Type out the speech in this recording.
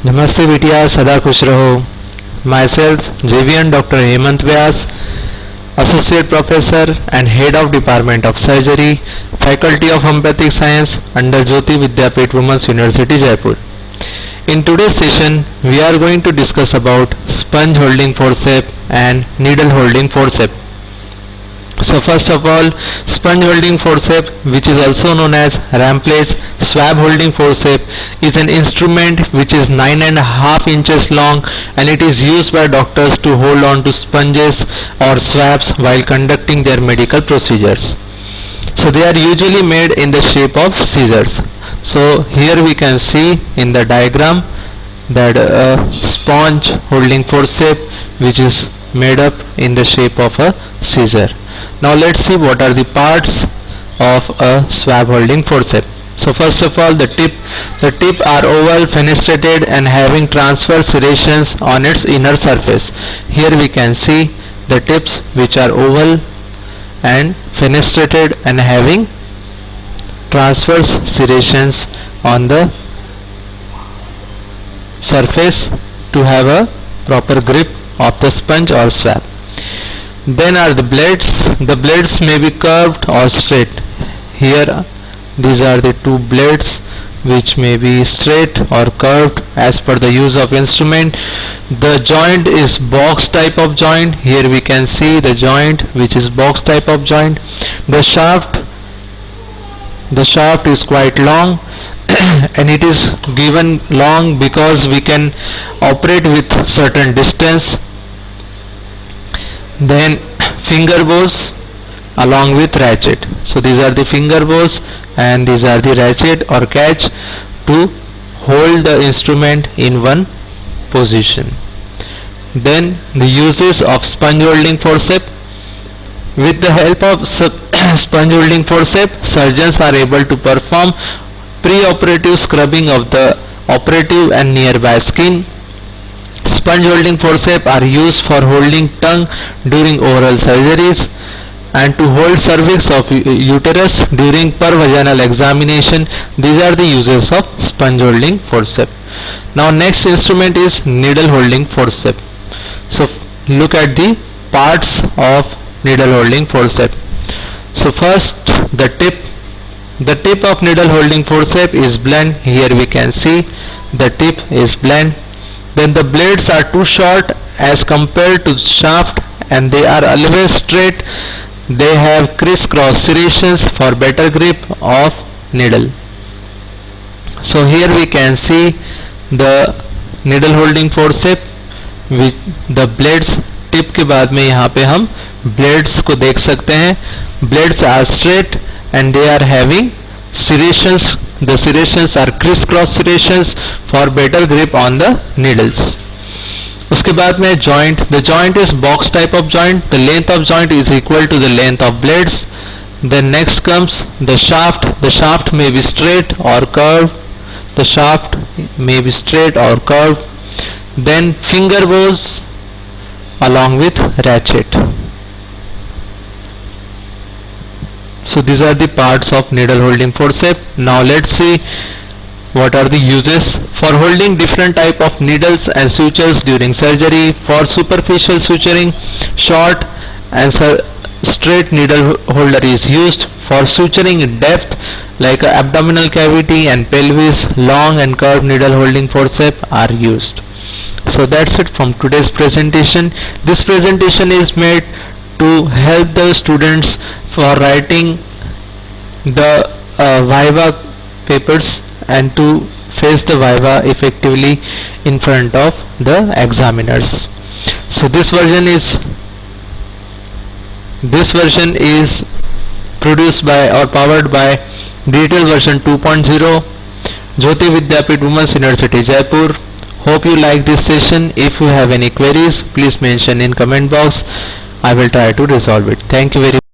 नमस्ते बिटिया, सदा खुश रहो. Myself, JVN Dr. Hemant Vyas, Associate Professor and Head of Department of Surgery, Faculty of Homeopathic Science under Jyoti Vidyapeeth Women's University, Jaipur. In today's session, we are going to discuss about sponge holding forceps and needle holding forceps. So first of all, sponge holding forceps, which is also known as Rampley's swab holding forceps, is an instrument which is 9.5 inches long, and it is used by doctors to hold on to sponges or swabs while conducting their medical procedures. So they are usually made in the shape of scissors. So here we can see in the diagram that a sponge holding forceps which is made up in the shape of a scissor. Now let's see what are the parts of a swab holding forceps. So first of all, the tip are oval, fenestrated and having transverse serrations on its inner surface. Here we can see the tips which are oval and fenestrated and having transverse serrations on the surface to have a proper grip of the sponge or swab. Then are the blades. The blades may be curved or straight. Here these are the two blades which may be straight or curved as per the use of instrument. The joint is box type of joint. Here we can see the joint which is box type of joint. The shaft is quite long and it is given long because we can operate with certain distance. Then finger bows along with ratchet. So these are the finger bows and these are the ratchet or catch to hold the instrument in one position. Then the uses of sponge holding forceps. With the help of sponge holding forceps, surgeons are able to perform pre-operative scrubbing of the operative and nearby skin. Sponge holding forceps are used for holding tongue during oral surgeries and to hold cervix of uterus during per-vaginal examination. These are the uses of sponge holding forceps. Now next instrument is needle holding forceps. So look at the parts of needle holding forceps. So first the tip of needle holding forceps is blunt. Here we can see the tip is blunt. Then the blades are too short as compared to the shaft and they are always straight. They have criss-cross serrations for better grip of needle. So here we can see the needle holding forceps with the blades. Tip के बाद में यहाँ पे हम blades को देख सकते हैं. Blades are straight and they are having serrations. The serrations are criss-cross serrations for better grip on the needles. उसके बाद में joint. The joint is box type of joint. The length of joint is equal to the length of blades. Then next comes the shaft. The shaft may be straight or curved. The shaft may be straight or curved. Then finger bows along with ratchet. So these are the parts of needle holding forceps. Now let's see what are the uses for holding different type of needles and sutures during surgery. For superficial suturing, short and straight needle holder is used. For suturing in depth like abdominal cavity and pelvis, long and curved needle holding forceps are used. So that's it from today's presentation. This presentation is made to help the students for writing the Viva papers and to face the Viva effectively in front of the examiners. So this version is produced by or powered by Digital version 2.0, Jyoti Vidyapeeth Women's University, Jaipur. Hope you like this session. If you have any queries, please mention in comment box. I will try to resolve it. Thank you very much.